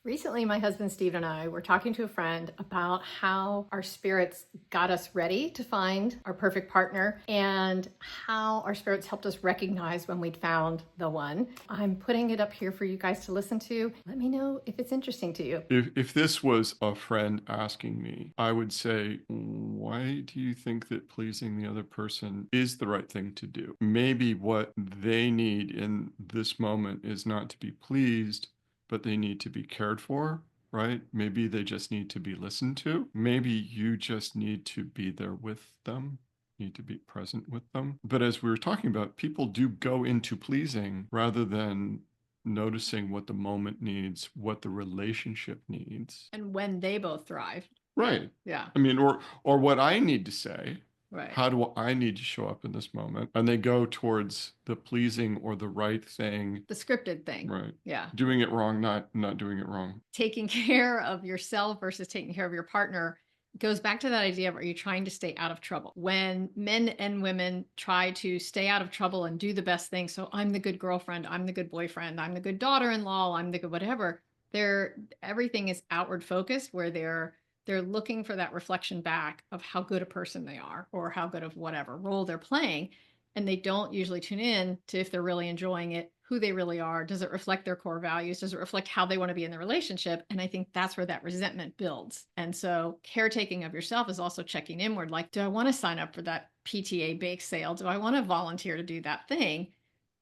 Recently, my husband Steve and I were talking to a friend about how our spirits got us ready to find our perfect partner and how our spirits helped us recognize when we'd found the one. I'm putting it up here for you guys to listen to. Let me know if it's interesting to you. If this was a friend asking me, I would say, why do you think that pleasing the other person is the right thing to do? Maybe what they need in this moment is not to be pleased, but they need to be cared for, right? Maybe they just need to be listened to. Maybe you just need to be there with them, need to be present with them. But as we were talking about, people do go into pleasing rather than noticing what the moment needs, what the relationship needs. And when they both thrive. Right. Yeah. I mean, or what I need to say. Right. How do I need to show up in this moment? And they go towards the pleasing or the right thing. The scripted thing. Right. Yeah. Doing it wrong, not doing it wrong. Taking care of yourself versus taking care of your partner goes back to that idea of, are you trying to stay out of trouble? When men and women try to stay out of trouble and do the best thing, so I'm the good girlfriend, I'm the good boyfriend, I'm the good daughter-in-law, I'm the good whatever, everything is outward focused, where they're looking for that reflection back of how good a person they are or how good of whatever role they're playing. And they don't usually tune in to if they're really enjoying it, who they really are. Does it reflect their core values? Does it reflect how they want to be in the relationship? And I think that's where that resentment builds. And so caretaking of yourself is also checking inward. Like, do I want to sign up for that PTA bake sale? Do I want to volunteer to do that thing?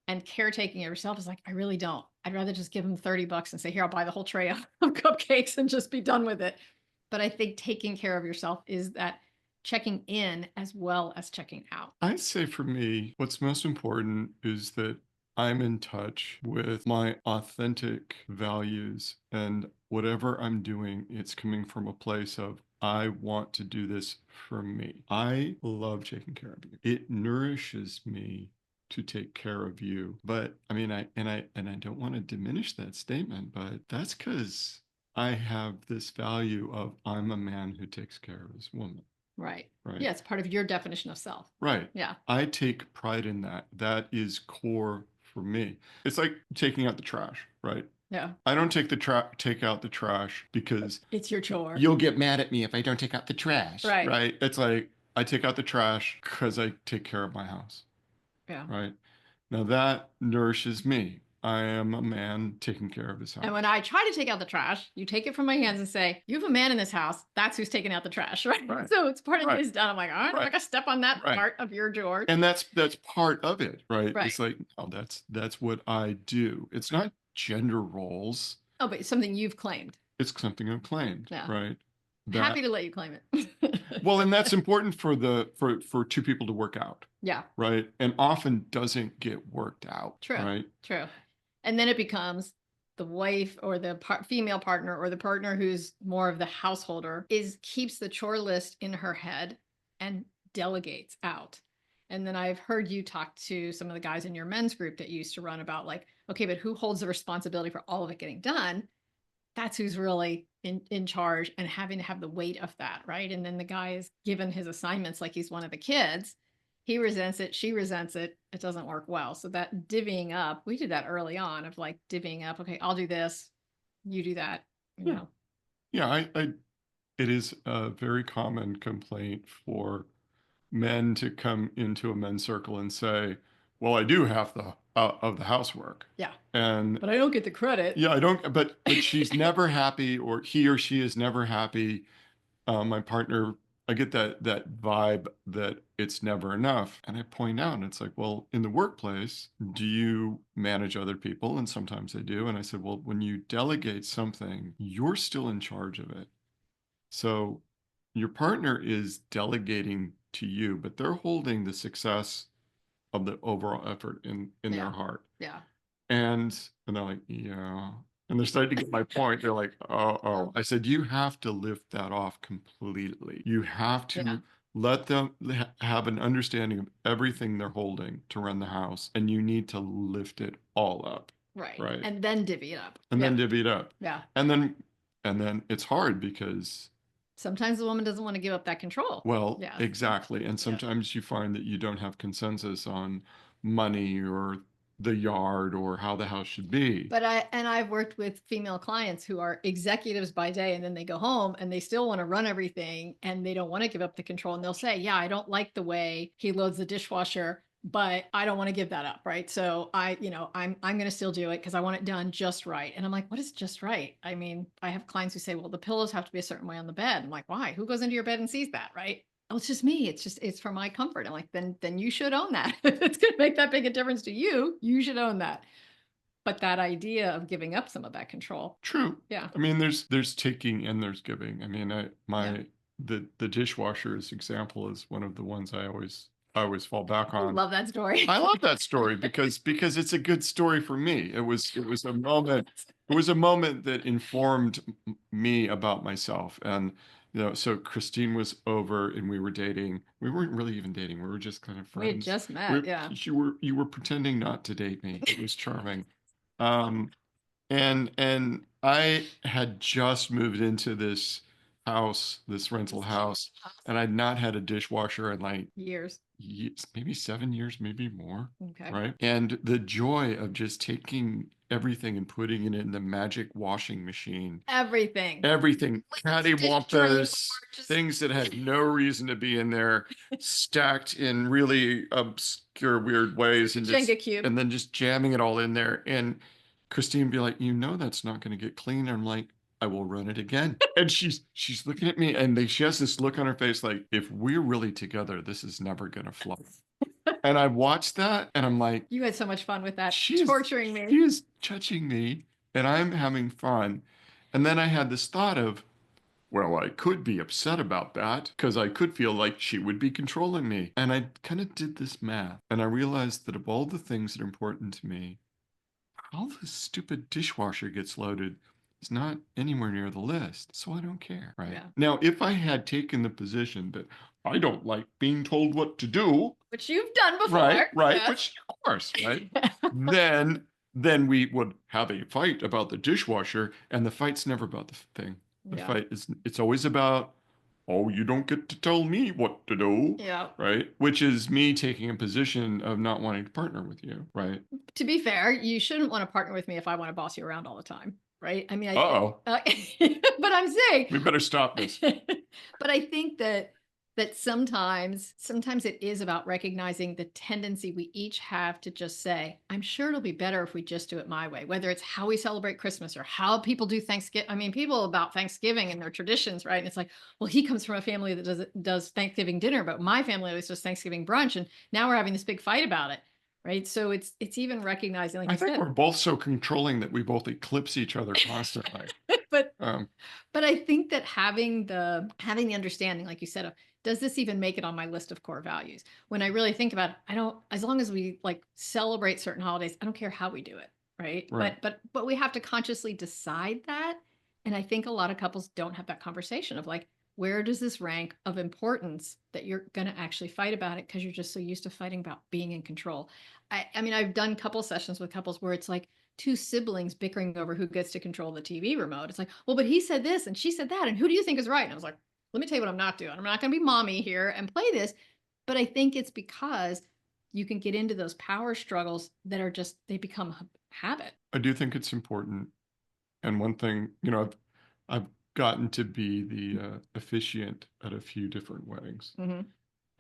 And caretaking of yourself is like, I really don't. I'd rather just give them $30 and say, here, I'll buy the whole tray of cupcakes and just be done with it. But I think taking care of yourself is that checking in as well as checking out. I'd say for me, what's most important is that I'm in touch with my authentic values, and whatever I'm doing, it's coming from a place of, I want to do this for me. I love taking care of you. It nourishes me to take care of you. But I mean, I don't want to diminish that statement, but that's because I have this value of, I'm a man who takes care of his woman. Right. Right. Yeah, it's part of your definition of self. Right. Yeah. I take pride in that. That is core for me. It's like taking out the trash, right? Yeah. I don't take out the trash because It's your chore. you'll get mad at me if I don't take out the trash, Right. right? It's like I take out the trash because I take care of my house, Yeah. right? Now that nourishes me. I am a man taking care of his house. And when I try to take out the trash, you take it from my hands and say, you have a man in this house. That's who's taking out the trash, right? Right. So it's part of Right. it is done. I'm like, all right, I'm Right. not gonna step on that Right. part of your chore. And that's part of it, right? Right. It's like, oh, that's what I do. It's not gender roles. Oh, but it's something you've claimed. It's something I've claimed, Yeah. right? Happy to let you claim it. Well, and that's important for two people to work out, Yeah. right? And often doesn't get worked out, True. right? True. And then it becomes the wife or the female partner or the partner who's more of the householder keeps the chore list in her head and delegates out. And then I've heard you talk to some of the guys in your men's group that you used to run about, like, okay, but who holds the responsibility for all of it getting done? That's who's really in charge and having to have the weight of that, right? And then the guy is given his assignments like he's one of the kids. He resents it, she resents it. It doesn't work well. So that divvying up, we did that early on, of like divvying up. Okay, I'll do this, you do that. You know. Yeah, it is a very common complaint for men to come into a men's circle and say, well, I do half the of the housework. Yeah. And But I don't get the credit. yeah, I don't, but she's never happy, or he or she is never happy. My partner, I get that vibe that it's never enough. And I point out, it's like, well, in the workplace, do you manage other people? And sometimes I do. And I said, well, when you delegate something, you're still in charge of it. So your partner is delegating to you, but they're holding the success of the overall effort in their heart. Yeah. And they're like, yeah. And they're starting to get my point. They're like, oh. I said, you have to lift that off completely. You have to let them have an understanding of everything they're holding to run the house. And you need to lift it all up. Right. Right. And then divvy it up. And then divvy it up. Yeah. And then it's hard because sometimes the woman doesn't want to give up that control. Well, exactly. And sometimes you find that you don't have consensus on money or the yard or how the house should be. But I've worked with female clients who are executives by day, and then they go home and they still want to run everything and they don't want to give up the control. And they'll say, yeah, I don't like the way he loads the dishwasher, but I don't want to give that up. Right. So I'm going to still do it because I want it done just right. And I'm like, what is just right? I mean, I have clients who say, well, the pillows have to be a certain way on the bed. I'm like, why? Who goes into your bed and sees that? Right. Oh, it's just me. It's for my comfort. I'm like, then you should own that. If it's going to make that big a difference to you, you should own that. But that idea of giving up some of that control. True. Yeah. I mean, there's taking and there's giving. I mean, Yeah. the dishwasher's example is one of the ones I always fall back I on. love that story. I love that story because it's a good story for me. It was a moment. It was a moment that informed me about myself. And so Christine was over and we were dating. We weren't really even dating. We were just kind of We had friends. just met. Yeah. You were pretending not to date me. It was charming. Um, and I had just moved into this house, this rental house, and I'd not had a dishwasher in like Years. maybe 7 years, maybe more. Okay. Right. And the joy of just taking everything and putting it in the magic washing machine. Everything. Everything. Liquids, dish drain, Cattywampus, just- things that had no reason to be in there, stacked in really obscure, weird ways, and Jenga cube. and then just jamming it all in there. And Christine would be like, that's not going to get clean. I'm like, I will run it again. And she's looking at me, and she has this look on her face like, if we're really together, this is never gonna fly. And I watched that and I'm like, You had so much fun with that. She's Torturing me. she is touching me and I'm having fun. And then I had this thought of, well, I could be upset about that because I could feel like she would be controlling me. And I kind of did this math and I realized that of all the things that are important to me, how the stupid dishwasher gets loaded is not anywhere near the list. So I don't care. Right. Yeah. Now, if I had taken the position that I don't like being told what to do, Which you've done before. right, Yes. which of course, right, then we would have a fight about the dishwasher, and the fight's never about the thing. The Yeah. fight it's always about, oh, you don't get to tell me what to do. Yeah. Right, which is me taking a position of not wanting to partner with you. Right. To be fair, you shouldn't want to partner with me if I want to boss you around all the time. Right. I mean, Uh-oh. But I'm saying We better stop this. But I think that sometimes it is about recognizing the tendency we each have to just say, I'm sure it'll be better if we just do it my way, whether it's how we celebrate Christmas or how people do Thanksgiving. I mean, people about Thanksgiving and their traditions, right? And it's like, well, he comes from a family that does Thanksgiving dinner, but my family always does Thanksgiving brunch. And now we're having this big fight about it. Right. So it's even recognizing, like I you think said, we're both so controlling that we both eclipse each other constantly. but But I think that having the understanding, like you said, of does this even make it on my list of core values? When I really think about it, I don't, as long as we like celebrate certain holidays, I don't care how we do it. Right. Right. But we have to consciously decide that. And I think a lot of couples don't have that conversation of like, where does this rank of importance that you're going to actually fight about it? Because you're just so used to fighting about being in control. I mean, I've done couple sessions with couples where it's like two siblings bickering over who gets to control the TV remote. It's like, well, but he said this and she said that. And who do you think is right? And I was like, let me tell you what I'm not doing. I'm not going to be mommy here and play this. But I think it's because you can get into those power struggles that are just, they become a habit. I do think it's important. And one thing, I've gotten to be the officiant at a few different weddings. Mm-hmm.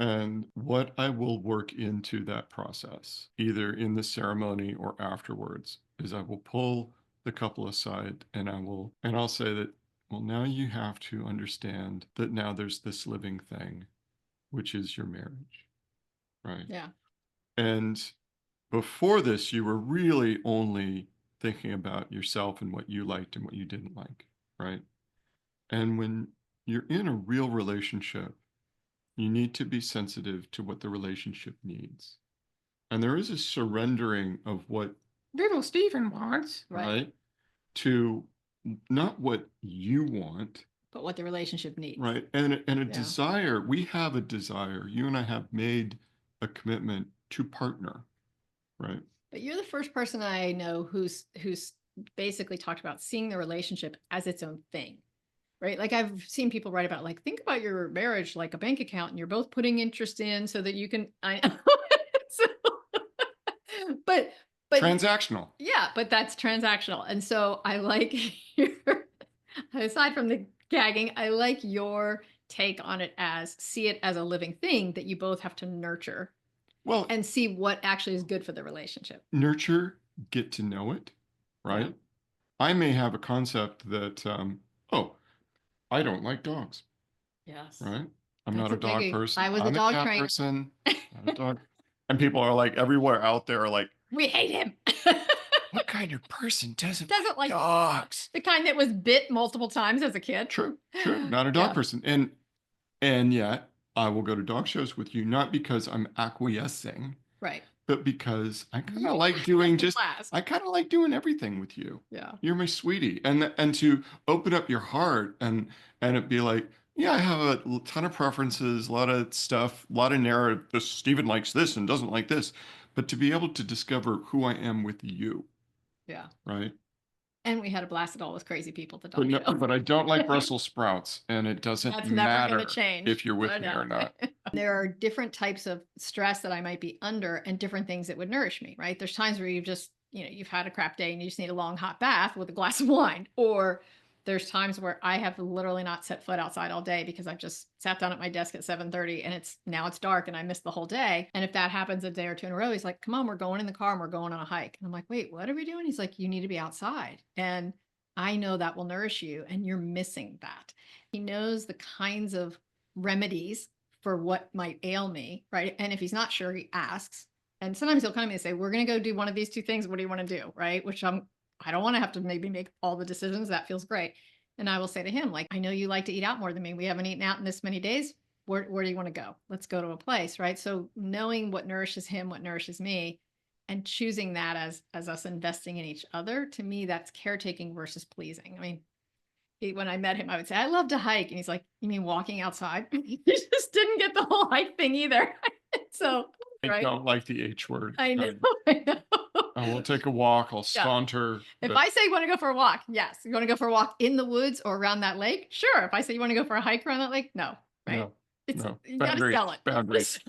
And what I will work into that process, either in the ceremony or afterwards, is I will pull the couple aside and I'll say that, well, now you have to understand that now there's this living thing, which is your marriage. Right. Yeah. And before this, you were really only thinking about yourself and what you liked and what you didn't like. Right. And when you're in a real relationship, you need to be sensitive to what the relationship needs. And there is a surrendering of what little Stephen wants, right? To not what you want, but what the relationship needs. Right. And a desire. We have a desire. You and I have made a commitment to partner. Right. But you're the first person I know who's basically talked about seeing the relationship as its own thing. Right. Like I've seen people write about like, think about your marriage like a bank account and you're both putting interest in so that you can, but But Transactional. yeah, but that's transactional. And so I like your, aside from the gagging, I like your take on it as see it as a living thing that you both have to nurture Well, and see what actually is good for the relationship. nurture, get to know it, Yeah. right? I may have a concept that, oh, I don't like dogs, Yes. right? I'm That's not a a dog biggie. person. I was a I'm a dog cat trainer. person. Not a dog. And people are like everywhere out there are like, We hate him. what kind of person doesn't like Doesn't like dogs? the kind that was bit multiple times as a kid. True, true. Not a dog Yeah. person. And yet I will go to dog shows with you, not because I'm acquiescing, Right. but because I kind You of like have doing to just last. I kind of like doing everything with you. Yeah. You're my sweetie. And to open up your heart and it be like, yeah, I have a ton of preferences, a lot of stuff, a lot of narrative. This Stephen likes this and doesn't like this. But to be able to discover who I am with you, Yeah. right? And we had a blast at all those crazy people at the But dog no, show. but I don't like Brussels sprouts, and it doesn't That's never going to matter change. if you're with I me know. or not. There are different types of stress that I might be under and different things that would nourish me, right? There's times where you've just, you've had a crap day and you just need a long hot bath with a glass of wine. Or there's times where I have literally not set foot outside all day because I've just sat down at my desk at 7:30 and it's dark and I missed the whole day. And if that happens a day or two in a row, he's like, come on, we're going in the car and we're going on a hike. And I'm like, wait, what are we doing? He's like, you need to be outside. And I know that will nourish you and you're missing that. He knows the kinds of remedies for what might ail me, right? And if he's not sure, he asks. And sometimes he'll come to me and say, we're going to go do one of these two things. What do you want to do? Right. I don't want to have to maybe make all the decisions. That feels great. And I will say to him, like, I know you like to eat out more than me. We haven't eaten out in this many days. Where do you want to go? Let's go to a place. Right. So knowing what nourishes him, what nourishes me, and choosing that as us investing in each other, to me, that's caretaking versus pleasing. I mean, when I met him, I would say, I love to hike. And he's like, you mean walking outside? He just didn't get the whole hike thing either. So, I right. don't like the H word. I know. I know. I will take a walk. I'll Yeah. saunter. If but I say you want to go for a walk, yes. You want to go for a walk in the woods or around that lake? Sure. If I say you want to go for a hike around that lake, no. Right. no, no. You got to Boundaries, sell it. boundaries.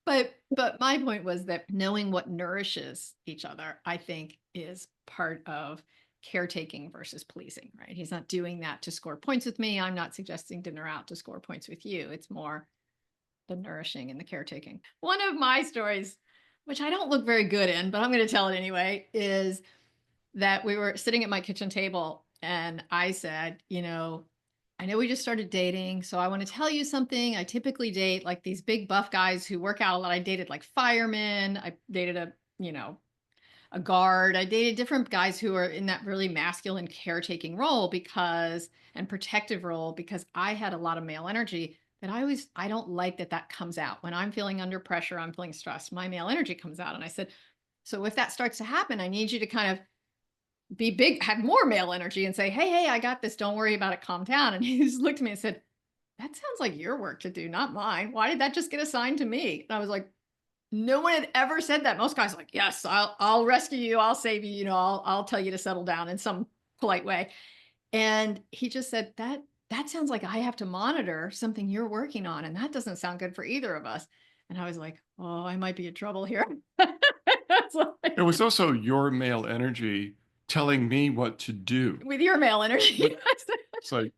But my point was that knowing what nourishes each other, I think, is part of caretaking versus pleasing, right? He's not doing that to score points with me. I'm not suggesting dinner out to score points with you. It's more the nourishing and the caretaking. One of my stories, which I don't look very good in, but I'm going to tell it anyway, is that we were sitting at my kitchen table and I said, I know we just started dating, so I want to tell you something. I typically date like these big buff guys who work out a lot. I dated like firemen. I dated a guard. I dated different guys who are in that really masculine caretaking role and protective role because I had a lot of male energy that I don't like that comes out. When I'm feeling under pressure, I'm feeling stressed, my male energy comes out. And I said, so if that starts to happen, I need you to kind of be big, have more male energy and say, hey, I got this. Don't worry about it. Calm down. And he just looked at me and said, that sounds like your work to do, not mine. Why did that just get assigned to me? And I was like, no one had ever said that. Most guys are like, yes, I'll rescue you. I'll save you. I'll tell you to settle down in some polite way. And he just said that sounds like I have to monitor something you're working on. And that doesn't sound good for either of us. And I was like, oh, I might be in trouble here. It was also your male energy telling me what to do. With your male energy. It's like,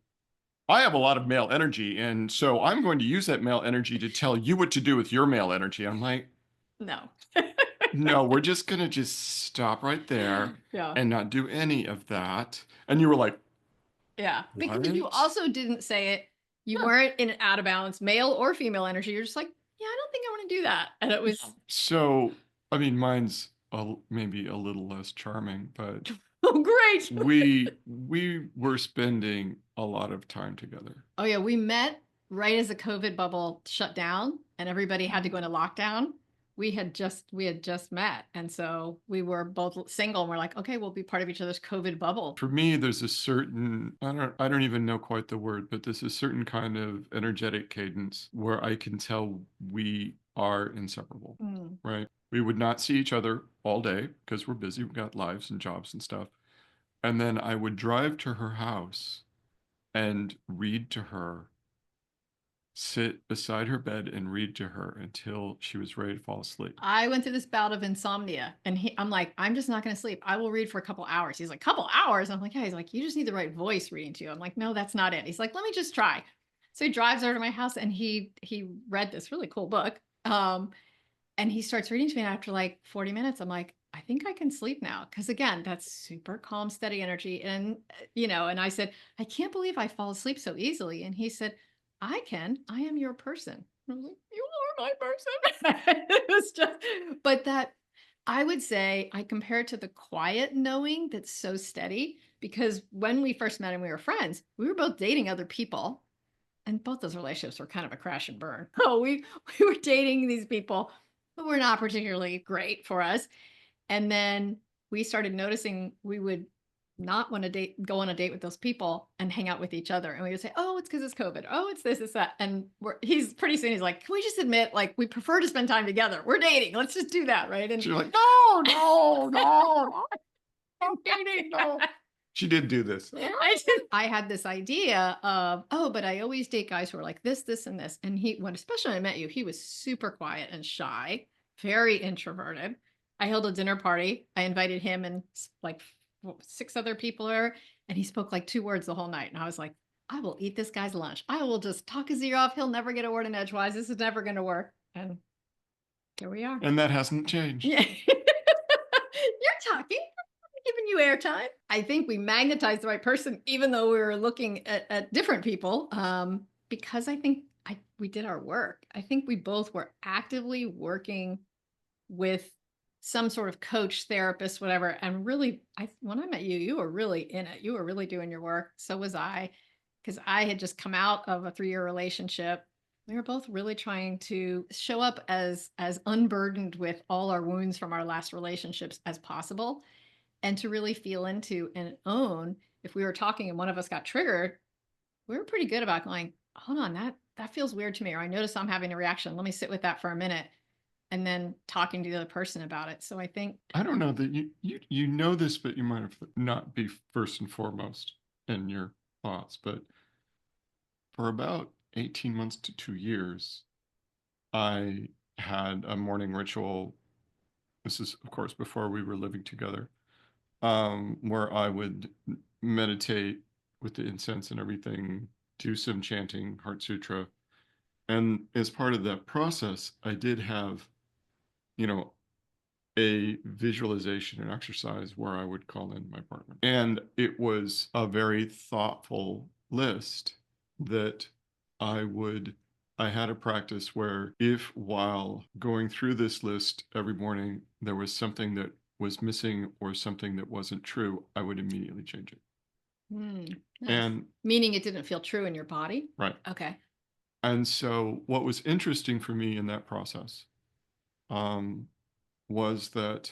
I have a lot of male energy, and so I'm going to use that male energy to tell you what to do with your male energy. I'm like, no. no, we're just going to just stop right there Yeah. and not do any of that. And you were like, yeah. Because you what? also didn't say it. You weren't in an out of balance, male or female energy. You're just like, yeah, I don't think I want to do that. And it was So, I mean, mine's maybe a little less charming, but oh great. we were spending a lot of time together. Oh yeah, we met right as the COVID bubble shut down and everybody had to go into lockdown. We had just met, and so we were both single and we're like, okay, we'll be part of each other's COVID bubble. For me, there's a certain, I don't even know quite the word, but there's a certain kind of energetic cadence where I can tell we are inseparable, right? We would not see each other all day because we're busy. We've got lives and jobs and stuff. And then I would drive to her house and read to her sit beside her bed and read to her until she was ready to fall asleep. I went through this bout of insomnia and I'm like, I'm just not going to sleep. I will read for a couple hours. He's like, couple hours. I'm like, yeah. He's like, you just need the right voice reading to you. I'm like, no, that's not it. He's like, let me just try. So he drives over to my house and he read this really cool book. And he starts reading to me. And after like 40 minutes, I'm like, I think I can sleep now. Cause again, that's super calm, steady energy. And, and I said, I can't believe I fall asleep so easily. And he said, I can. I am your person. I was like, you are my person. It was just, but that I would say I compare it to the quiet knowing that's so steady because when we first met and we were friends, we were both dating other people. And both those relationships were kind of a crash and burn. Oh, we were dating these people who were not particularly great for us. And then we started noticing we would not want to go on a date with those people and hang out with each other. And we would say, oh, it's because it's COVID. Oh, it's this, it's that. And he's pretty soon, he's like, can we just admit, like, we prefer to spend time together. We're dating. Let's just do that. Right. And She's like, no, no, no, I'm dating, no. She did do this. I had this idea of, oh, but I always date guys who are like this, and this. And especially when I met you, he was super quiet and shy, very introverted. I held a dinner party. I invited him and like 6 other people there, and he spoke like 2 words the whole night. And I was like, I will eat this guy's lunch. I will just talk his ear off. He'll never get a word in edgewise. This is never going to work. And here we are. And that hasn't changed. Yeah. You're talking. Giving you airtime. I think we magnetized the right person, even though we were looking at different people, because I think we did our work. I think we both were actively working with some sort of coach, therapist, whatever. And really, when I met you, you were really in it. You were really doing your work. So was I, because I had just come out of a 3-year relationship. We were both really trying to show up as unburdened with all our wounds from our last relationships as possible. And to really feel into and own, if we were talking and one of us got triggered, we were pretty good about going, hold on, that feels weird to me, or I notice I'm having a reaction. Let me sit with that for a minute, and then talking to the other person about it. So I think I don't know that you know this, but you might have not be first and foremost in your thoughts. But for about 18 months to 2 years, I had a morning ritual. This is, of course, before we were living together, where I would meditate with the incense and everything, do some chanting, Heart Sutra. And as part of that process, I did have, you know, a visualization and exercise where I would call in my partner. And it was a very thoughtful list that I had a practice where if while going through this list every morning, there was something that was missing or something that wasn't true, I would immediately change it. nice. And Meaning it didn't feel true in your body. right. Okay. And so what was interesting for me in that process was that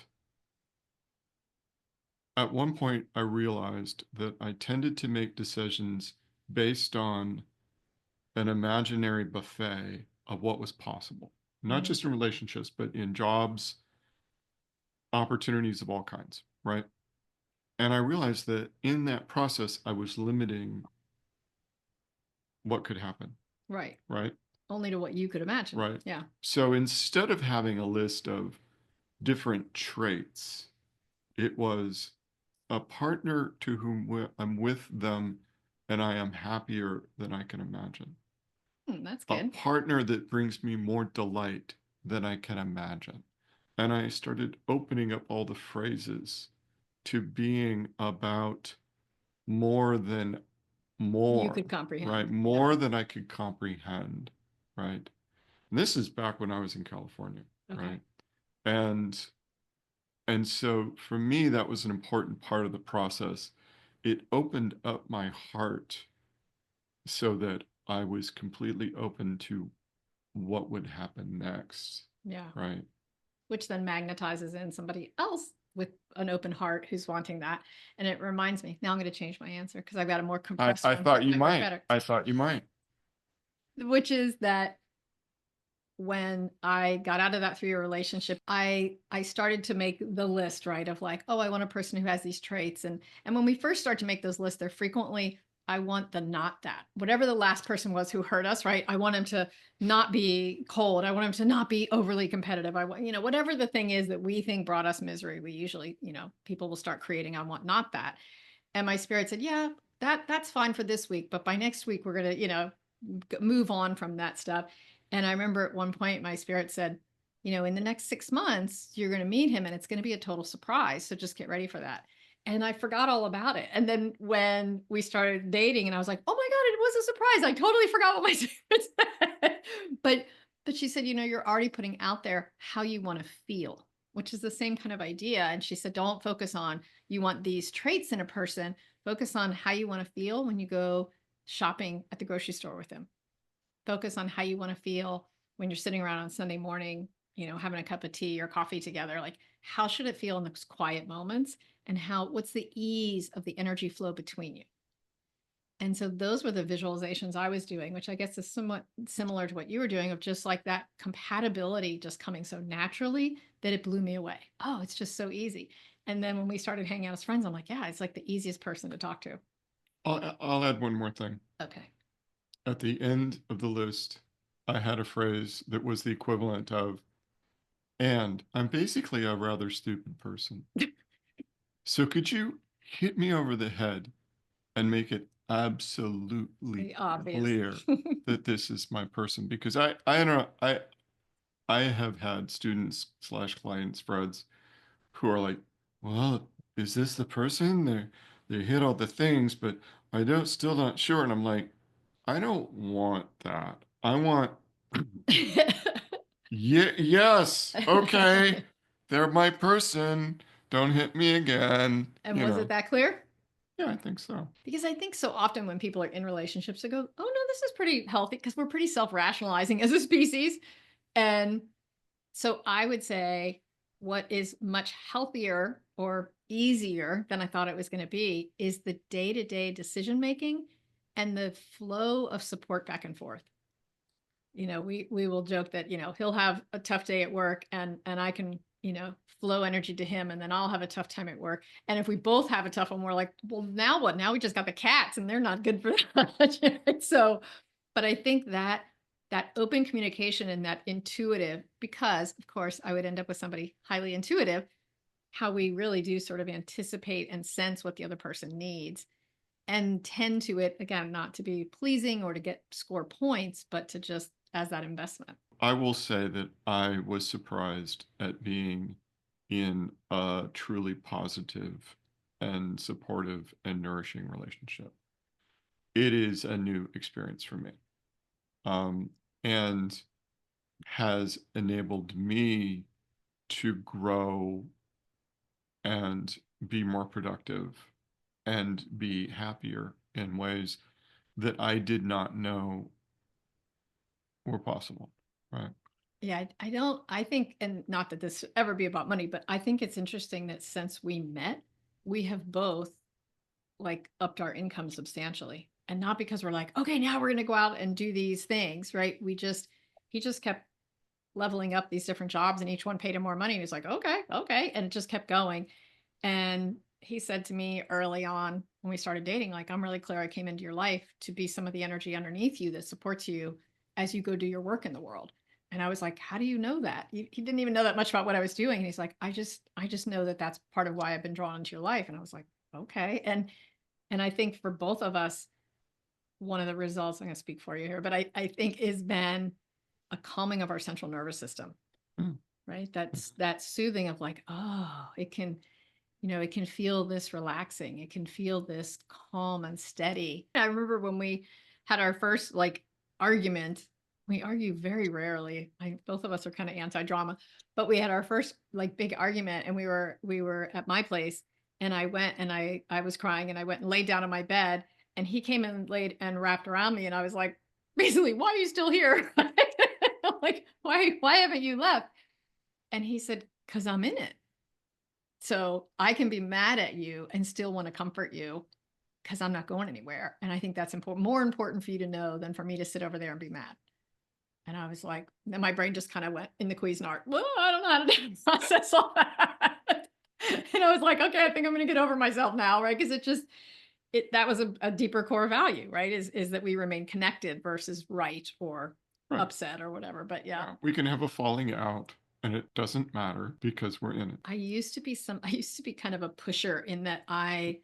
at one point I realized that I tended to make decisions based on an imaginary buffet of what was possible, not just in relationships, but in jobs, opportunities of all kinds, right? And I realized that in that process, I was limiting what could happen, Right. right? Only to what you could imagine. Right. Yeah. So instead of having a list of different traits, it was a partner to whom I'm with them and I am happier than I can imagine. That's A good. partner that brings me more delight than I can imagine. And I started opening up all the phrases to being about more than more. You could comprehend. Right? More than I could comprehend. Right? And this is back when I was in California. Okay. Right? And so for me, that was an important part of the process. It opened up my heart so that I was completely open to what would happen next. Yeah. Right. Which then magnetizes in somebody else with an open heart who's wanting that. And it reminds me, now I'm going to change my answer because I've got a more compressed I one, thought so it you work might. better. I thought you might. Which is that when I got out of that 3-year relationship, I started to make the list, right, of like, oh, I want a person who has these traits. And when we first start to make those lists, they're frequently I want the not that. Whatever the last person was who hurt us, right? I want him to not be cold. I want him to not be overly competitive. I want, whatever the thing is that we think brought us misery, we usually, people will start creating, I want not that. And my spirit said, yeah, that's fine for this week, but by next week we're going to, move on from that stuff. And I remember at one point my spirit said, in the next 6 months, you're going to meet him and it's going to be a total surprise. So just get ready for that. And I forgot all about it. And then when we started dating and I was like, oh my God, it was a surprise. I totally forgot what my spirit said. But she said, you're already putting out there how you want to feel, which is the same kind of idea. And she said, don't focus on you want these traits in a person, focus on how you want to feel when you go shopping at the grocery store with him. Focus on how you want to feel when you're sitting around on Sunday morning, having a cup of tea or coffee together. Like, how should it feel in those quiet moments? And what's the ease of the energy flow between you? And so those were the visualizations I was doing, which I guess is somewhat similar to what you were doing, of just like that compatibility just coming so naturally that it blew me away. Oh, it's just so easy. And then when we started hanging out as friends, I'm like, yeah, it's like the easiest person to talk to. I'll add one more thing. Okay. At the end of the list, I had a phrase that was the equivalent of, and I'm basically a rather stupid person. So could you hit me over the head and make it absolutely Obvious. clear that this is my person? Because I don't know, I have had students / clients, Freds, who are like, well, is this the person? They hit all the things, but still not sure. And I'm like, I don't want that. I want, yes, okay, they're my person. Don't hit me again. And was it that clear? Yeah, I think so. Because I think so often when people are in relationships, they go, oh no, this is pretty healthy, because we're pretty self-rationalizing as a species. And so I would say what is much healthier or easier than I thought it was going to be is the day-to-day decision making and the flow of support back and forth. We will joke that, he'll have a tough day at work and I can, flow energy to him, and then I'll have a tough time at work. And if we both have a tough one, we're like, well, now what? Now we just got the cats and they're not good for that. So, but I think that open communication and that intuitive, because of course I would end up with somebody highly intuitive, how we really do sort of anticipate and sense what the other person needs and tend to it, again, not to be pleasing or to score points, but to just as that investment. I will say that I was surprised at being in a truly positive and supportive and nourishing relationship. It is a new experience for me, and has enabled me to grow and be more productive and be happier in ways that I did not know were possible. Right. Yeah, I think, and not that this ever be about money, but I think it's interesting that since we met, we have both like upped our income substantially. And not because we're like, okay, now we're going to go out and do these things, right? He just kept leveling up these different jobs and each one paid him more money. And he's like, okay. And it just kept going. And he said to me early on when we started dating, like, I'm really clear I came into your life to be some of the energy underneath you that supports you as you go do your work in the world. And I was like, how do you know that? He didn't even know that much about what I was doing. And he's like, I just know that that's part of why I've been drawn into your life. And I was like, okay. And I think for both of us, one of the results, I'm going to speak for you here, but I think has been a calming of our central nervous system, right? That's that soothing of like, oh, it can feel this relaxing. It can feel this calm and steady. I remember when we had our first like argument. We argue very rarely. Both of us are kind of anti-drama, but we had our first like big argument, and we were at my place, and I went and I was crying, and I went and laid down on my bed, and he came and laid and wrapped around me, and I was like, basically, why are you still here? I'm like, why haven't you left? And he said, because I'm in it. So I can be mad at you and still want to comfort you because I'm not going anywhere. And I think that's important, more important for you to know than for me to sit over there and be mad. And I was like, then my brain just kind of went in the Cuisinart. Well, I don't know how to process all that. And I was like, okay, I think I'm going to get over myself now, right? Because that was a deeper core value, right? Is that we remain connected versus right or Right. upset or whatever. But yeah, Yeah. We can have a falling out and it doesn't matter because we're in it. I used to be kind of a pusher in that I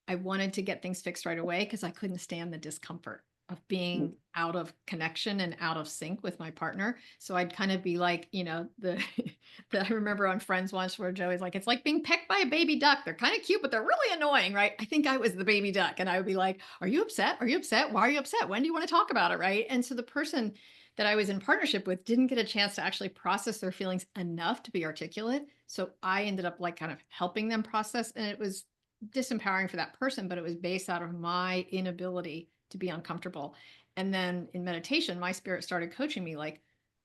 wanted to get things fixed right away because I couldn't stand the discomfort of being out of connection and out of sync with my partner. So I'd kind of be like, I remember on Friends once where Joey's like, it's like being pecked by a baby duck. They're kind of cute, but they're really annoying, right? I think I was the baby duck. And I would be like, are you upset? Are you upset? Why are you upset? When do you want to talk about it? Right. And so the person that I was in partnership with didn't get a chance to actually process their feelings enough to be articulate. So I ended up like kind of helping them process. And it was disempowering for that person, but it was based out of my inability to be uncomfortable. And then in meditation, my spirit started coaching me like,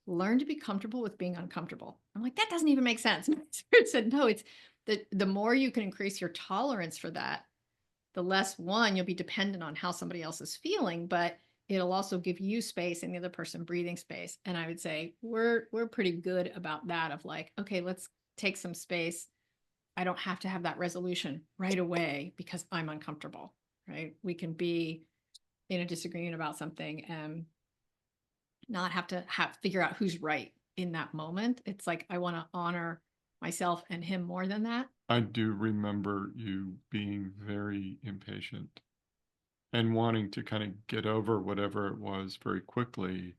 learn to be comfortable with being uncomfortable. I'm like, that doesn't even make sense. My spirit said, no, it's the more you can increase your tolerance for that, the less one, you'll be dependent on how somebody else is feeling, but it'll also give you space and the other person breathing space. And I would say we're pretty good about that of like, okay, let's take some space. I don't have to have that resolution right away because I'm uncomfortable, right? We can be in a disagreement about something and not have to figure out who's right in that moment. It's like I want to honor myself and him more than that. I do remember you being very impatient and wanting to kind of get over whatever it was very quickly.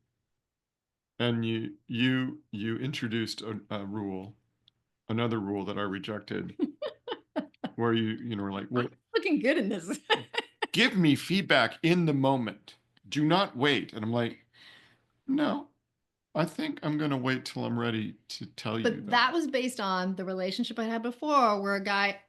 And you introduced a rule, another rule that I rejected, where you were like, well, Looking good in this. give me feedback in the moment. Do not wait. And I'm like, no, I think I'm going to wait till I'm ready to tell you But that was based on the relationship I had before, where a guy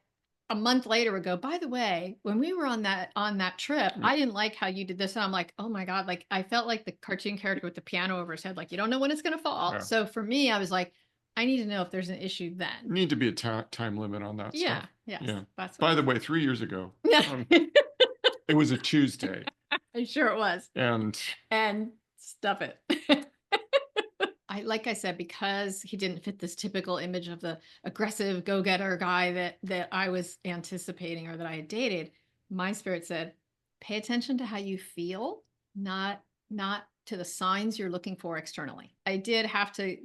a month later would go, by the way, when we were on that trip, Yeah. I didn't like how you did this. And I'm like, oh my God, like I felt like the cartoon character with the piano over his head, like you don't know when it's gonna fall. Yeah. So for me, I was like, I need to know if there's an issue then. Need to be a time limit on that Yeah, stuff. yes. Yeah. That's By what the way, 3 years ago, yeah. it was a Tuesday, I'm sure it was. and And stuff it. Like I said, because he didn't fit this typical image of the aggressive go-getter guy that I was anticipating or that I had dated, my spirit said, pay attention to how you feel, not to the signs you're looking for externally. I did have to,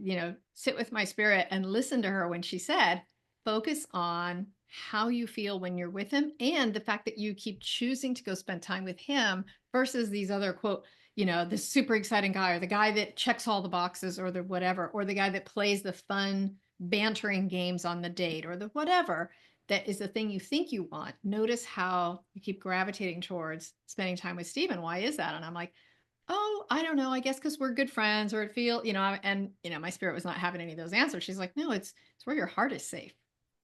sit with my spirit and listen to her when she said, focus on how you feel when you're with him and the fact that you keep choosing to go spend time with him versus these other quote the super exciting guy or the guy that checks all the boxes or the whatever, or the guy that plays the fun bantering games on the date or the whatever that is the thing you think you want. Notice how you keep gravitating towards spending time with Steven. Why is that? And I'm like, oh, I don't know. I guess because we're good friends or it feel, and my spirit was not having any of those answers. She's like, no, it's where your heart is safe.